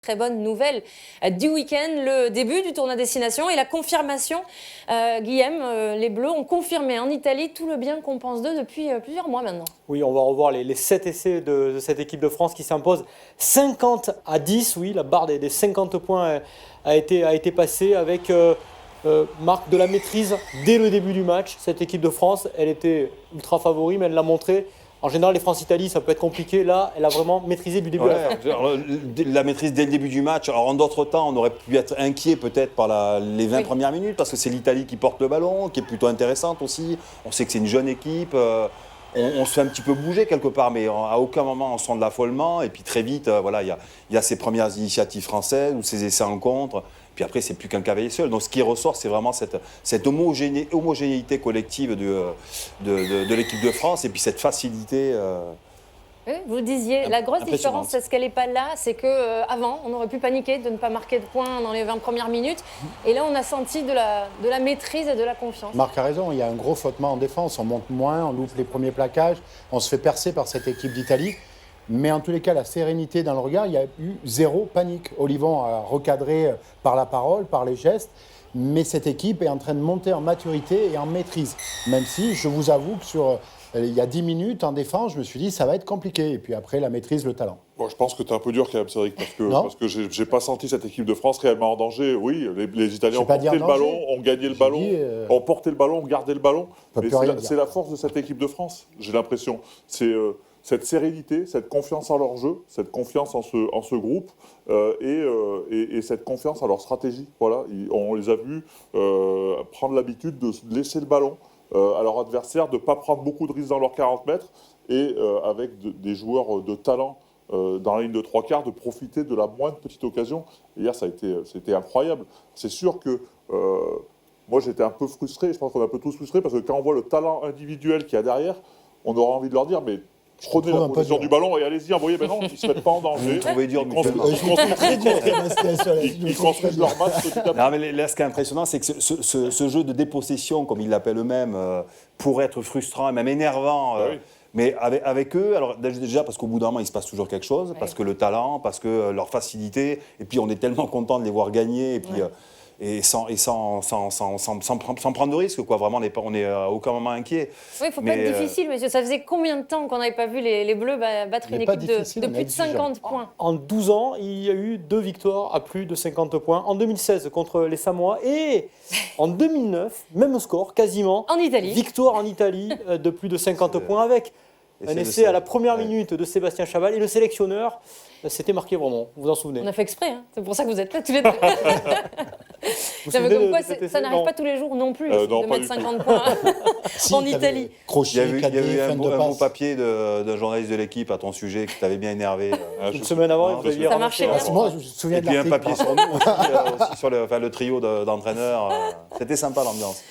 Très bonne nouvelle du week-end, le début du tournoi destination et la confirmation. Guillaume, les Bleus ont confirmé en Italie tout le bien qu'on pense d'eux depuis plusieurs mois maintenant. Oui, on va revoir les 7 essais de cette équipe de France qui s'impose 50-10. Oui, la barre des 50 points a été passée avec marque de la maîtrise dès le début du match. Cette équipe de France, elle était ultra favori, mais elle l'a montré. En général, les France-Italie, ça peut être compliqué. Là, elle a vraiment maîtrisé du début à la fin. La maîtrise dès le début du match. Alors, en d'autres temps, on aurait pu être inquiet peut-être par les 20 premières minutes, parce que c'est l'Italie qui porte le ballon, qui est plutôt intéressante aussi. On sait que c'est une jeune équipe. On se fait un petit peu bouger quelque part, mais à aucun moment on sent de l'affolement. Et puis très vite, voilà, il y a ces premières initiatives françaises ou ces essais en contre. Puis après, c'est plus qu'un cavalier seul. Donc ce qui ressort, c'est vraiment cette homogénéité collective de l'équipe de France et puis cette facilité. Oui, vous disiez, la grosse différence, c'est ce qu'elle n'est pas là, c'est qu'avant, on aurait pu paniquer de ne pas marquer de points dans les 20 premières minutes. Et là, on a senti de la maîtrise et de la confiance. Marc a raison, il y a un gros flottement en défense. On monte moins, on loupe les premiers plaquages, on se fait percer par cette équipe d'Italie. Mais en tous les cas, la sérénité dans le regard, il y a eu zéro panique. Olivon a recadré par la parole, par les gestes. Mais cette équipe est en train de monter en maturité et en maîtrise. Même si, je vous avoue que il y a 10 minutes en défense, je me suis dit ça va être compliqué. Et puis après, la maîtrise, le talent. Bon, je pense que tu es un peu dur quand même, Cédric, parce que j'ai pas senti cette équipe de France réellement en danger. Oui, les Italiens ont porté le ballon, ont gagné le ballon, ont porté le ballon, ont gardé le ballon. Mais c'est la force de cette équipe de France, j'ai l'impression. C'est cette sérénité, cette confiance en leur jeu, cette confiance en ce groupe et cette confiance en leur stratégie. Voilà, on les a vus prendre l'habitude de laisser le ballon à leur adversaire, de ne pas prendre beaucoup de risques dans leurs 40 mètres et avec des joueurs de talent dans la ligne de 3/4, de profiter de la moindre petite occasion. Et hier, c'était incroyable. C'est sûr que moi, j'étais un peu frustré, je pense qu'on est un peu tous frustrés, parce que quand on voit le talent individuel qu'il y a derrière, on aura envie de leur dire, mais prenez la possession du ballon et allez-y, envoyez, mais non, ils ne se mettent pas en danger. Vous trouvez dur, ils construisent leur match petit à petit. Non, mais là, ce qui est impressionnant, c'est que ce jeu de dépossession, comme ils l'appellent eux-mêmes, pourrait être frustrant et même énervant. Oui. Mais avec eux, alors déjà parce qu'au bout d'un moment, il se passe toujours quelque chose, parce que le talent, parce que leur facilité, et puis on est tellement content de les voir gagner, et puis et sans prendre de risques, quoi. Vraiment, on est à aucun moment inquiet. Oui, il ne faut pas être difficile, monsieur. Ça faisait combien de temps qu'on n'avait pas vu les Bleus battre une équipe de plus de 50 points? En 12 ans, il y a eu 2 victoires à plus de 50 points. En 2016 contre les Samoa et en 2009, même score quasiment. En Italie. Victoire en Italie de plus de 50 points avec un essai à la première minute de Sébastien Chaval. Et le sélectionneur s'était marqué vraiment, vous vous en souvenez? On a fait exprès, hein. C'est pour ça que vous êtes là tous les deux. Comme quoi, ça n'arrive pas tous les jours non plus, de mettre 50 points en Italie. Il y a eu un beau papier d'un journaliste de l'équipe à ton sujet qui t'avait bien énervé. Une semaine avant, vous aviez marchait bien. Moi, je me souviens et puis un papier sur nous, aussi sur le trio d'entraîneurs. C'était sympa l'ambiance.